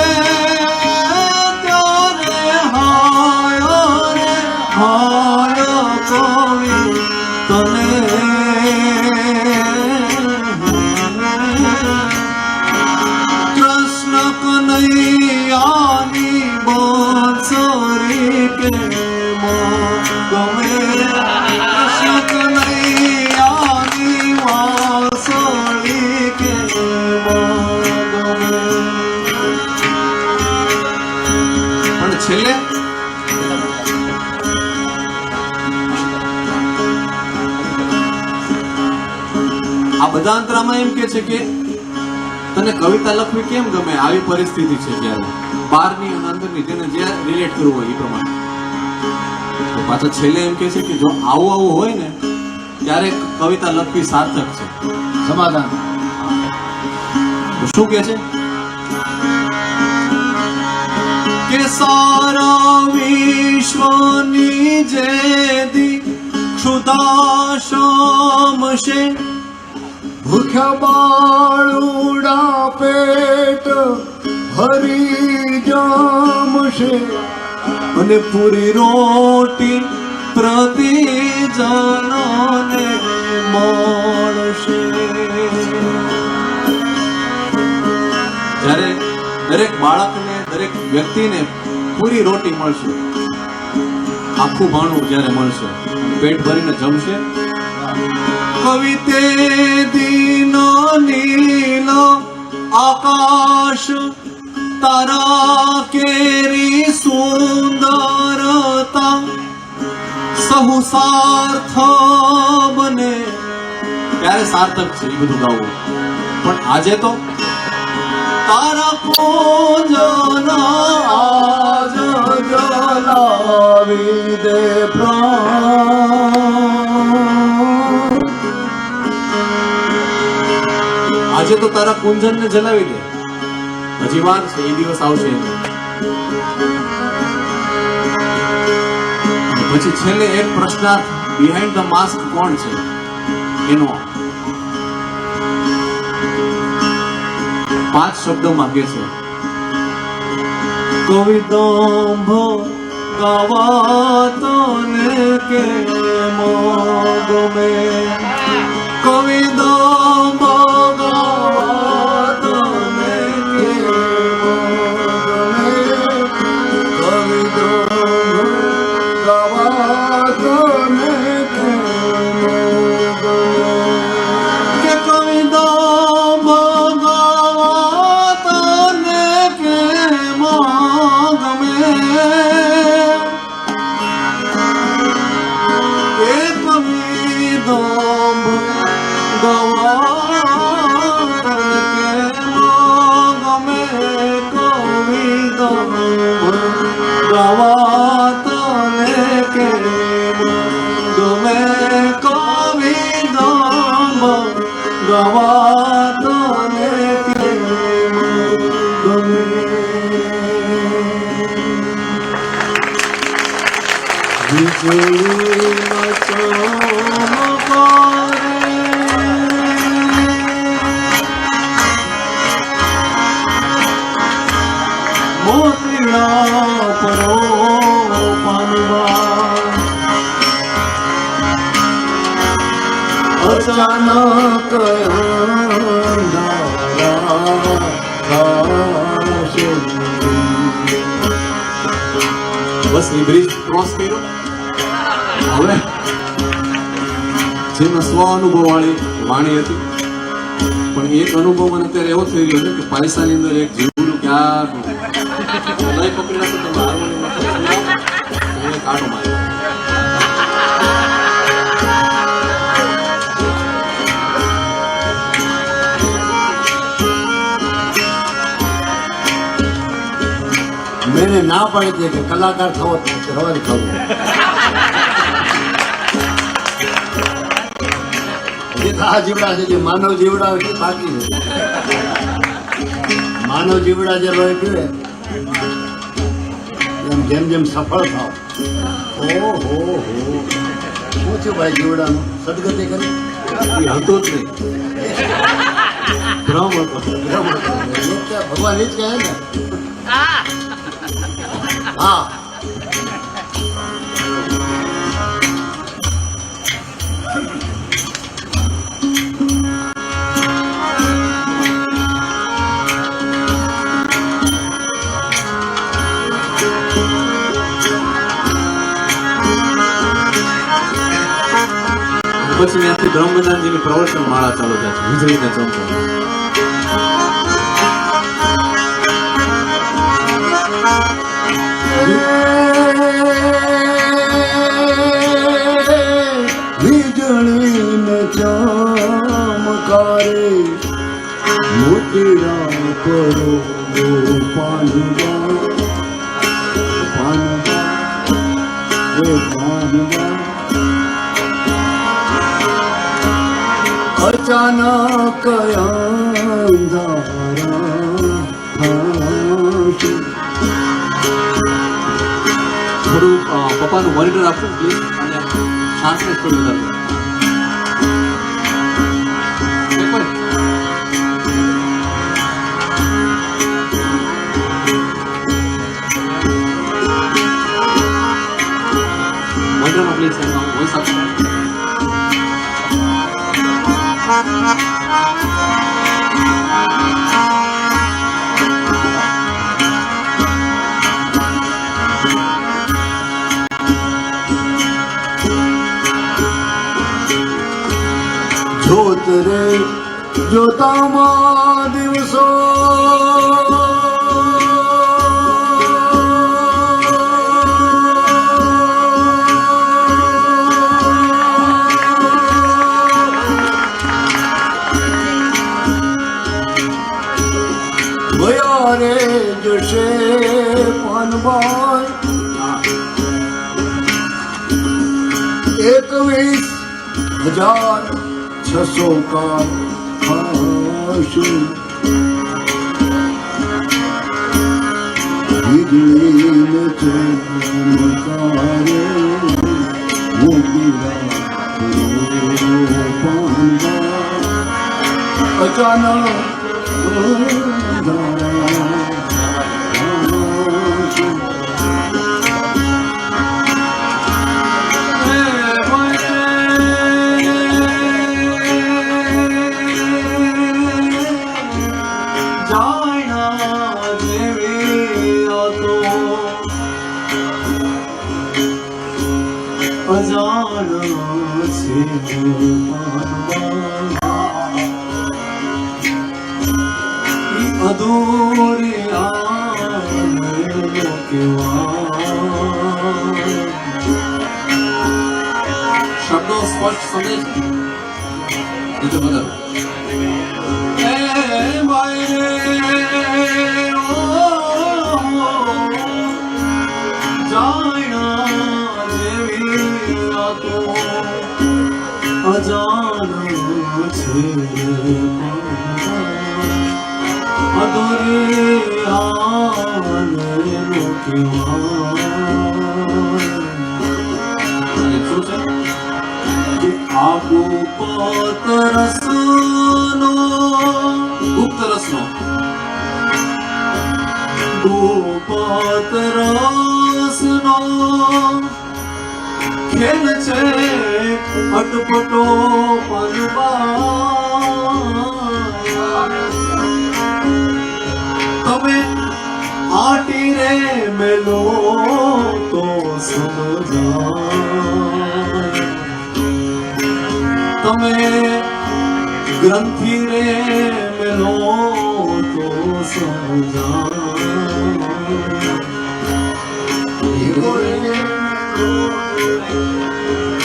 હાય કવિ તને કૃષ્ણ કનૈયાની બાંસુરી કે ગમે કૃષ્ણ કનૈયાની બાંસુરી કે ગમે પણ છેલ્લે આ બધા અંતરામાં એમ કે છે કે તને કવિતા લખવી કેમ ગમે આવી પરિસ્થિતિ છે ત્યારે બહારની અને અંદરની જેને જે રિલેટ કરવું હોય એ પ્રમાણે તો પાછા છેલ્લે એમ કે છે કે જો આવું હોય ને ત્યારે કવિતા લખવી સાર્થક છે સમાધાન તો શું કે છે કે સારા વિશ્વની જેદી ક્ષુધા શમશે ભૂખ્યા બાળુડા પેટ ભરી જામશે અને પૂરી રોટી પ્રતિજનોને મળશે જ્યારે દરેક બાળકને દરેક વ્યક્તિને પૂરી રોટી મળશે આખું ભાણું જ્યારે મળશે પેટ ભરીને જમશે કવિતે દીન નીલ આકાશ તારા કેરી સુંદરતા સહુ સાર્થ બને ત્યારે સાર્થક છે એ બધું ગાવું પણ આજે તો તારા પૂજન આજ જલાવી દે પ્રાણ આજે તો તારા કુંજન ને જલાવી દે હજી વાર છે એ દિવસ આવશે પછી છેલ્લે એક પ્રશ્નાર્થ બિહાઇન્ડ ધ માસ્ક કોણ છે એનો 5 શબ્દોમાં કે છે કવિદંભ ગાવા તને કે ગમે કવિદંભ ગાવા તને કે અચાનક બસ એ બ્રિજ ક્રોસ કર્યો હવે જેનો સ્વ અનુભવ વાળી વાણી હતી પણ એક અનુભવ મને અત્યારે એવો થઈ રહ્યો છે કે પૈસાની અંદર એક જીવડું ક્યાં લઈ પકડી નાખો તમે હાર્મોનિયમ કાઢો માર્યો मैंने ना पाड़ी थी कि कलाकार थवो रवा थवो આ જીવડા છે જે માનવ જીવડા છે બાકી છે. માનવ જીવડા જે લોહી પીવે એમ જેમ જેમ સફળ થાવ. ઓહો હો શું થયું ભાઈ જીવડાનું સદગતિ કરી એ હતો જ નહીં, ભ્રમ હતો. ભગવાન એ જ કહે ને. હા પછી ત્યાંથી બ્રહ્મદાનજીની પ્રવચન માળા ચાલુ થાય છે, વીજળીને ચમકો. વીજળીને ચમકારે મોતીડા કરો પાનવા પાનવા રે પાનવા. અચાનક થોડું પપ્પાનું મોનિટર આપવું પ્લીઝ, અને શાંતને થોડું વધારે. મોનિટરમાં પ્લીઝ વોઇસ આપો. જોત રે જોતામાં દિવસો ગયા રે જશે પાનબાઈ 21,600 का खाशु વીજળી ને ચમકારે મોતીડા પાનવા. અચાનક અધૂરી શબ્દો સ્પષ્ટ સમજે છે બધા. અજાણ છે અધૂરી આને આ ગુપ્ત રસનો ગુપ્ત રસનો ગુપ્ત રસનો ખેલ છે અટપટો પલવા. તમે આટી રે મેલો તો સમજાય, તમે ગ્રંથિ રે મેલો તો સમજાય.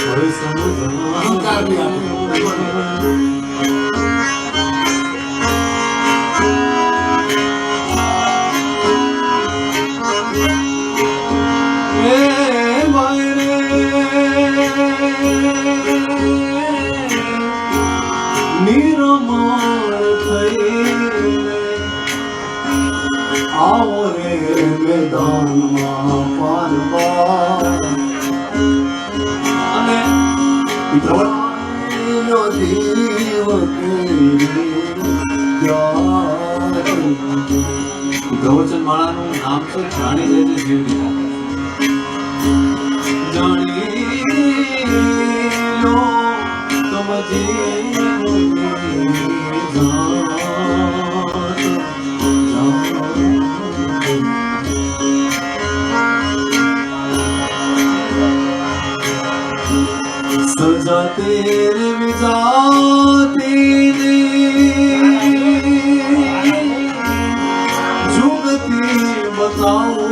21,600 નિર્મળ થઈને આવો રે મેદાનમાં પારવા. અને ઈ પ્રવચન માળાનું નામ છે જાણી લેજે જીવની. જાણી લો તમ જીવની सजा तेरे विजाती जुगती बताऊं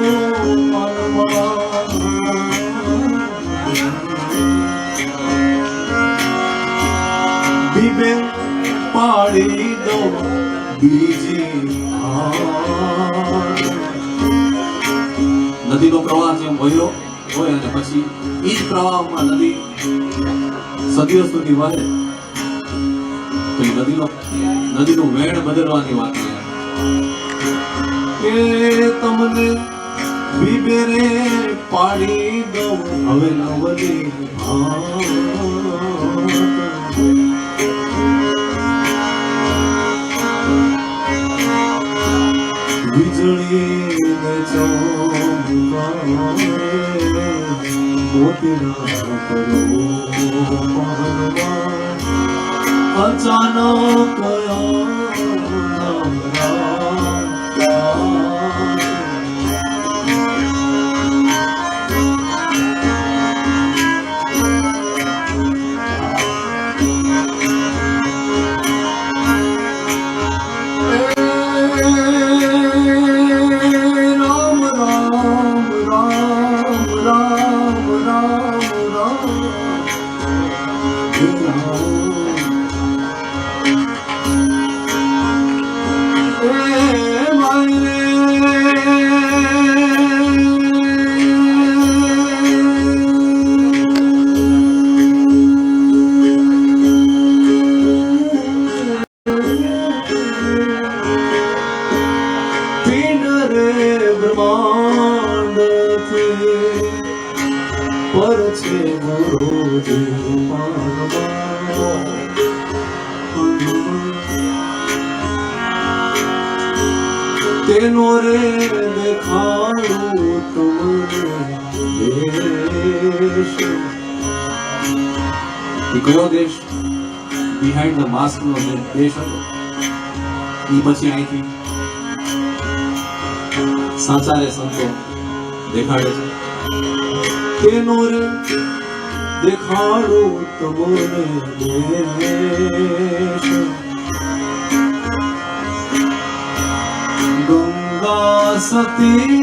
बीबे पाड़ी दो बीजी નદીનો પ્રવાહ જેમ વહ્યો હોય અને પછી ઈ જ પ્રવાહમાં નદી સદીઓ સુધી વહે તો એ નદીનું વેણ બદલવાની વાત છે. એ તમને બીબેરે પાડી દઉં હવે નવલી વીજળી ને ચમકારે મોતીના કરો અચાનક તેનો રે દેખાડું તમને દેશ. એ કયો દેશ? બિહાઇન્ડ ધ માસ્ક નો દેશ હતો. એ પછી અહીંથી સાચા રે સંતો દેખાડે છે. તેનો રે દેખાડું તમને દેશ. ગંગા સતી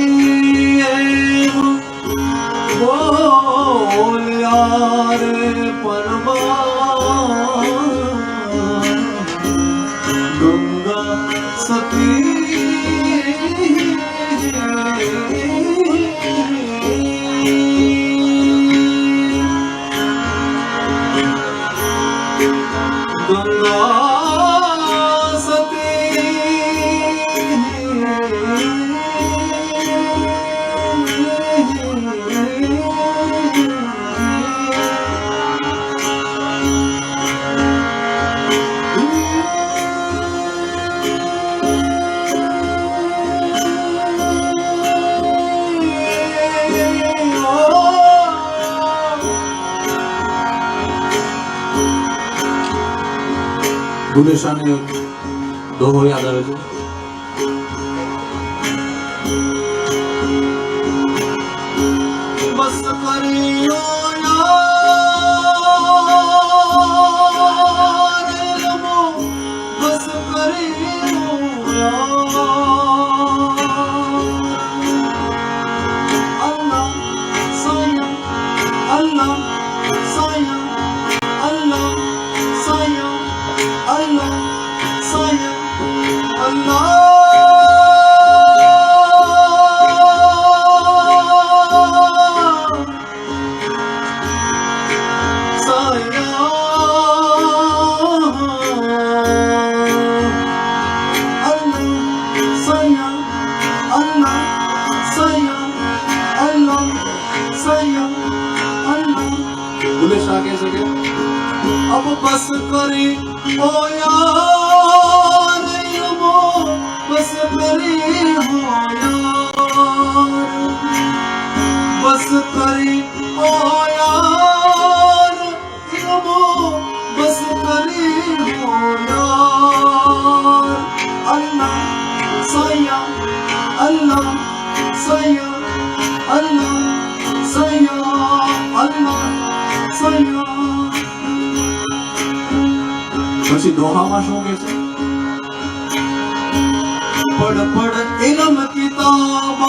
બોલ્યા રે પરમા. ગંગા સતી ગુનેશાને દોહો યાદ આવે છે. બસ કર્યો બસ કર્યો અલ્લાહ સાયા અલ્લાહ સાયા Allah sayang Allah sayang बस करी ओ यार इल्मो बस करी हो यार बस करी ओ यार इल्मो बस करी हो यार अल्लाह सैया अल्लाह सैया अल्लाह सैया अल्लाह सैया પછી દોહામાં શું કહે છે पढ़ पढ़ इल्म किताबा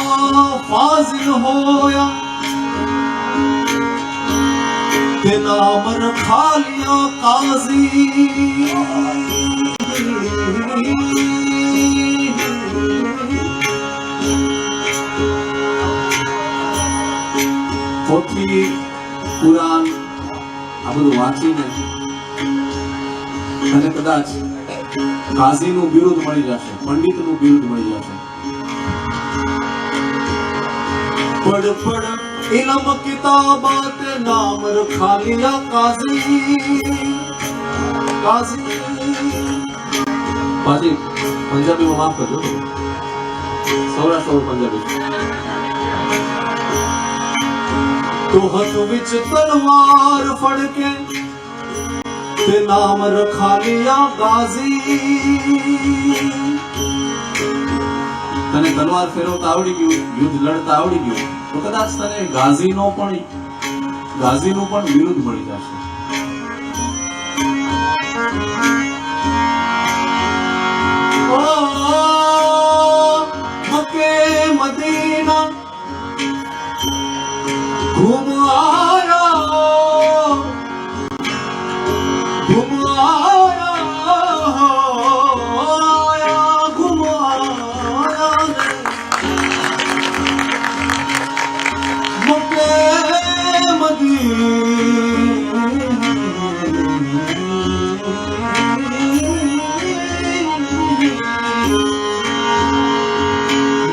फाजिल होया ते नाम रखा लिया काजी પોથી કુરાન આ બધું વાંચીને અને કદાચ કાઝીનું બિરુદ મળી જશે પંડિતનું બિરુદ મળી જશે पढ़ पढ़ इल्म किताबात नाम रखा लिया काजी काजी बाजी पंजाबी में माफ करजो सौराष्ट्र और पंजाबी तो हथ विच तलवार फड़ के ते नाम रखा लिया गाजी तने तलवार फेरवता आवड़ी गયું युद्ध लड़ता आवड़ी गયું तो कदाच तने गाजीनो पण बिरुद मળી જશે ओ मक्के मदीना घूम आया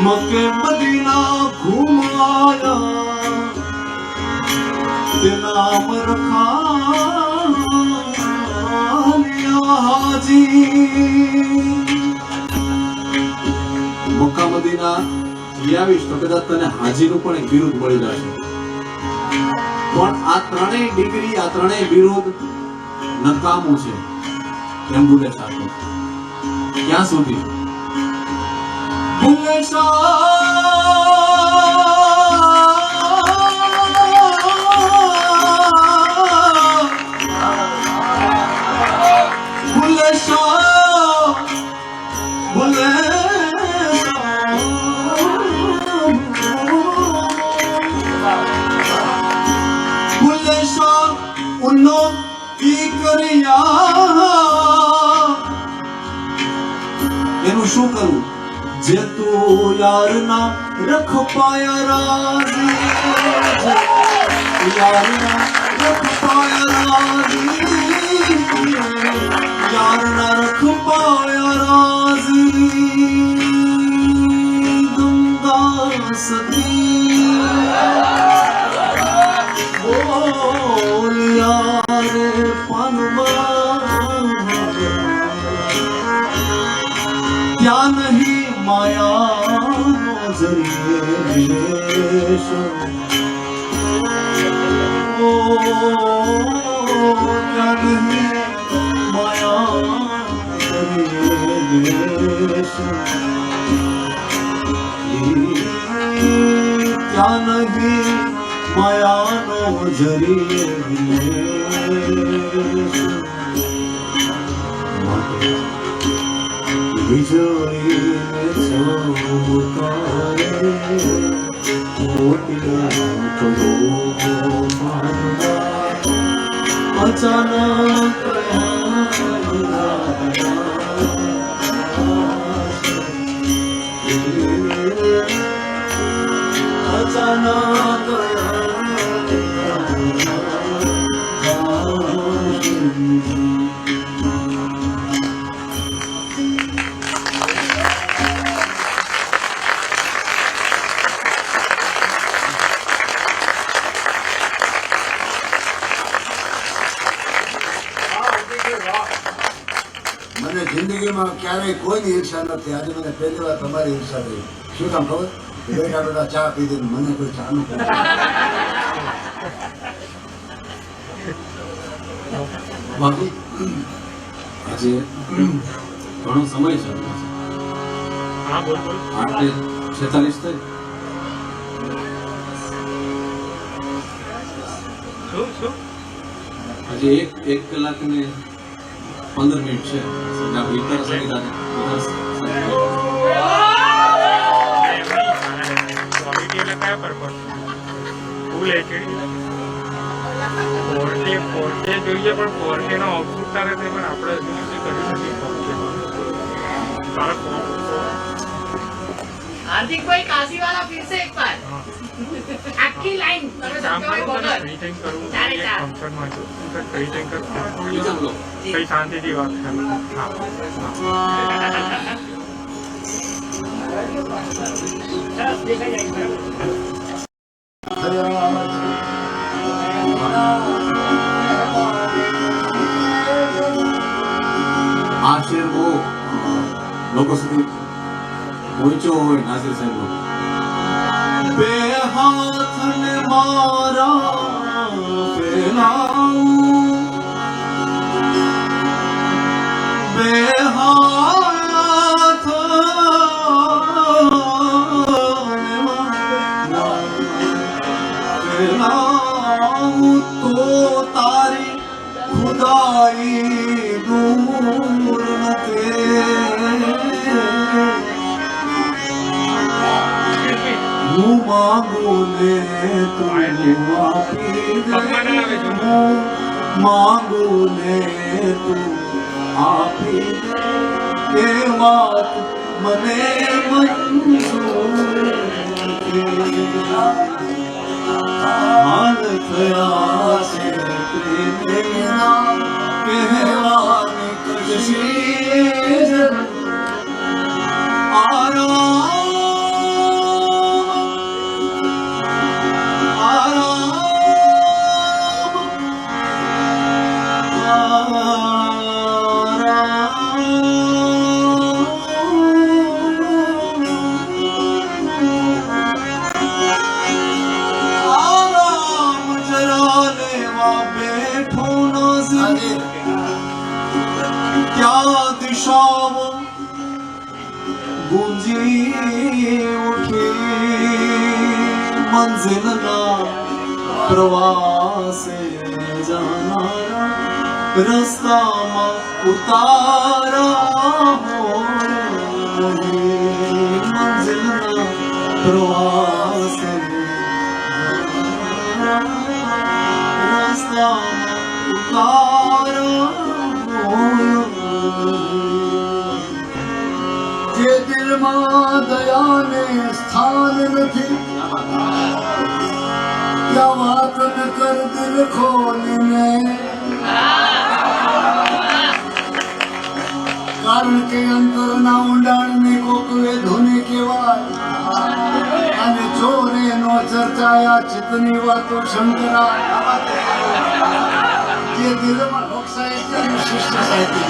मक्के मदीना घूम आया ते नाम रखा लिया हाजी मक्का मदीना જીયાવીશ તો કદાચ તને હાજીનું પણ એક બિરુદ મળી જશે પણ આ ત્રણેય ડિગ્રી આ ત્રણેય બિરુદ નકામું છે એમ ભૂલે સાચું ક્યાં સુધી ભૂલે उन्नो की करिया एनु शू करूं जे तू यार ना रख पाया राजी यार ना रख पाया राजी यार ना रख पाया राजी गंगा सती यार पनमा क्या नहीं माया जरिए ओ क्या नहीं माया जरिए क्या नहीं माया नो जरिए बिजली में चमकारे मोतिया करो मानवा अचानक अचानक મને જિંદગીમાં ક્યારેય કોઈની ઈર્ષા નથી. આજે મને પહેલી વાર તમારી ઈર્ષા થઈ. શું કામ ખબર? બેઠા બેઠા ચા પીધી ને મને કોઈ ચા નું બાકી આજે ઘણો સમય છે આપણી પાસે. હા બોલ બોલ 8:46 થઈ. શું હજી એક કલાક ને 15 મિનિટ છે. આપણે ઇતર સંગીત ક્વોલિટી એટલે કયા પર્પઝ ફૂલ એચડી ફોર્ટે જોઈએ પણ ફોર્ટેનો આઉટપુટ તારે તે પણ આપણે હજુ સુધી કરી શકીએ हार्दिक भाई काशी वाला फिर से एक बार आखी लाइन રિટેન કરવું ફંક્શનમાં છું રિટેન કરવું કઈ શાંતિથી વાત કરું આ શેર બહુ લોકો સુધી પહોંચ્યો હોય. નાસિર સાહેબ બે હાથ ને મારા ફેલાવું, બે હાથ ને મારા ફેલાવું તો તારી ખુદાઈ દૂર હું માગું ને તું આપી દે, હું માગું ને તું આપી દે, એ વાત મને મંજૂર હાલ થયા છે પ્રેમના કહેવાની કશી क्या दिशाओं गूंजी उठी मंजिल ना प्रवासे जाना रस्ता उतारा हो मंजिल ना प्रवासे रस्ता उतारा જે દિલમાં દયાને સ્થાન નથી ત્યાં વાત ન કર દિલ ખોલીને, કારણ કે અંતરના ઊંડાણને કોકવે ધૂને કહેવાય અને ચોરે નો ચર્ચાયા ચિત્તની વાતો શંકરા. જે દિલમાં લોક સાહિત્ય અને શિષ્ટ સાહિત્ય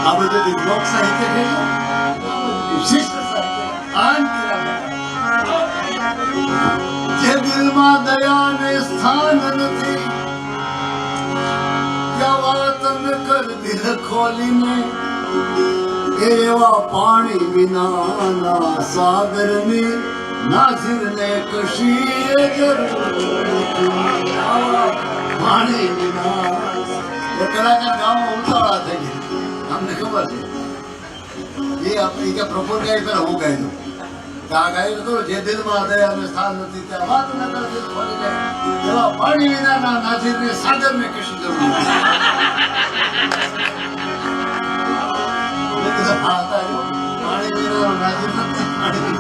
આ બધું લોક સાહિત્ય છે, શિષ્ટ સાહિત્ય. જે દિલમાં દયાને સ્થાન નથી ત્યાં વાત ન કર દિલ ખોલીને, એવા પાણી વિનાના સાગરની નાસિરને કશી પાણી વિના કલાકાર ગામમાં ઉતાવળા થઈ ગયા. અમને ખબર છે એ આપણે કે પ્રપોઝ ગાય પેલા હું ગાઈ દઉં આ ગાયું તો જે દિલમાં દયા અને સ્થાન નથી ત્યાં વાત ન કરે દિલ ખોલી જાય, એવા પાણી વિનાના નાસિરને સાગરને કશી જરૂર નથી. પાણી વિનાનો નાસિર નથી, પાણી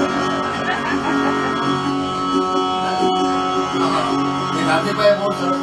રાજ્યભાઈ બહુ સરસ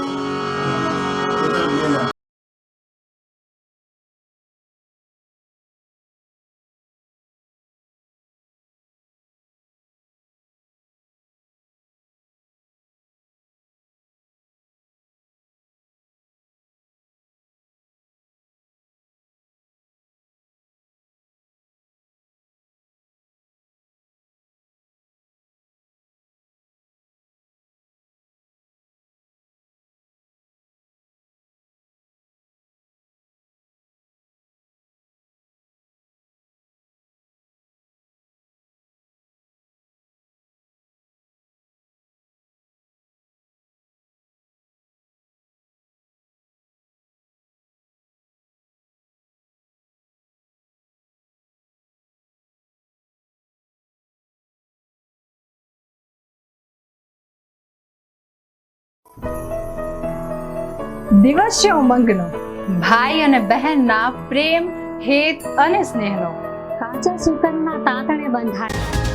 દિવસ છે ઉમંગનો, ભાઈ અને બહેનના પ્રેમ, હેત અને સ્નેહનો. કાચા સૂતરના તાંતણે બંધાય